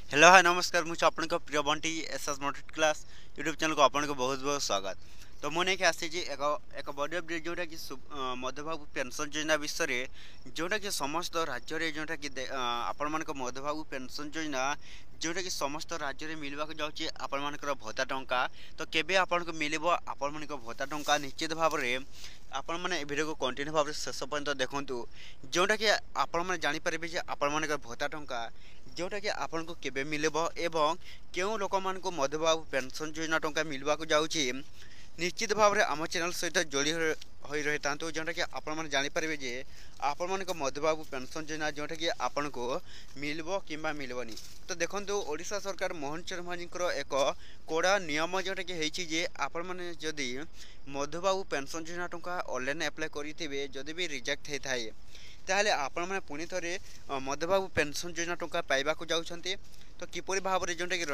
Hello hi नमस्कार मुझे आपन प्रिय Bunty SS motive class YouTube channel को आपन को बहुत बहुत स्वागत। तो मुझे नहीं आसी एक एक बड़ी अपडेट जोटा कि मध्यबाबू पेंशन योजना विषय में जोटा कि समस्त राज्य में जोटा कि आपण मान मध्यबाबू पेंशन योजना जोटा कि समस्त राज्य में मिलवा जाऊँगी आपण मान भत्ता टंका। तो केबे आपण को मिल आपण मान भत्ता टंका निश्चित भाव में आपण मैंने भिडियो को कंटिन्यू भाव में शेष पर्यंत देखूँ जोटा कि आपण मैंने जानीपारे आपण मान भत्ता टंका जोटा कि आपन को केबे मिलबो एवं केउ लोक मान को मध्यबाबू पेंशन योजना टंका मिलवा को जाउची निश्चित भाव में आम चैनल सहित जोड़ी हो रही था जोटा कि आपण मैंने जानीपारे जे आपण मान को मध्यबाबू पेंशन योजना जोटा कि आपन को मिलबो किंबा मिलबनी। तो देखो ओडिशा सरकार मोहन चरण मांझी एक कड़ा नियम जोटा कि होती जे आपण मैंने जदि मध्यबाबू पेंशन योजना टंका ऑनलाइन अप्लाई करेंगे जदि भी रिजेक्ट होता है ताहले आपण मैंने पुणी थे मध्यबाबू पेंशन योजना टंका पाइबा जाऊँच। तो किपर भाव में जोटा कि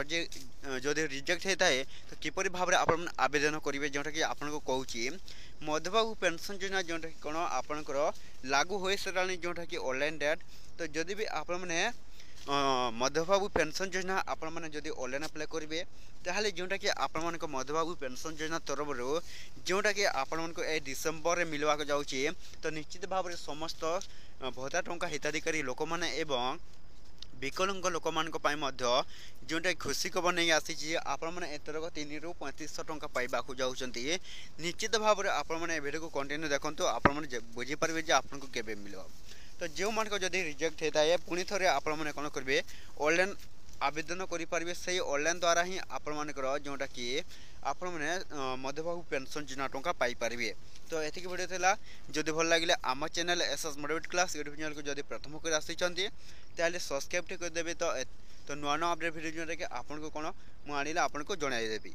जदि रिजेक्ट होता है तो किपर भाव में आप आवेदन करेंगे जोटा कि आपन को कहूँ मध्यबाबू पेंशन योजना जोटा कि कौन आपणकर लागू हो सारा जोटा कि ऑनलाइन डेट। तो जदि भी आपण मैंने मध्यबाबू पेंशन योजना आपण मैंने जदि ऑनलाइन अप्लाई करेंगे ताहले जोटा कि आपण मान मध्यबाबू पेंशन योजना तरफ जोटा कि आपण मान ए डिसेम्बर में मिलवा जाऊँगी। तो निश्चित भाव में समस्त भत्ता टंका हिताधिकारी लोक मैंने एवं विकलांग लोक मान जोटा खुशी खबर नहीं आसी आपण मैंने एथरक 3 ରୁ 3500 टंका पाइबा जाऊँगी। निश्चित भाव में आपण मैंने वीडियो को कंटिन्यू देखो आपण मैंने बुझीपारे आपन को केबे मिल। तो जो मान को जदि रिजेक्ट होता है पुणी थे आपण मैंने कौन करेंगे ऑनलाइन आवेदन करेंगे से ऑनलाइन द्वारा ही आपण मानकर जोटा कि आपण मैंने मध्यबाबू पेंशन योजना टंका पाइपर। तो ये वीडियो था जदि भल लगे आम channel SS motivate class YouTube channel को जदि प्रथम कर आसी सब्सक्राइब करदेवे। तो नुआ नुआ अपडेट वीडियो जोटा कि आपन को कौन मुझे आपन को जनईदेवी।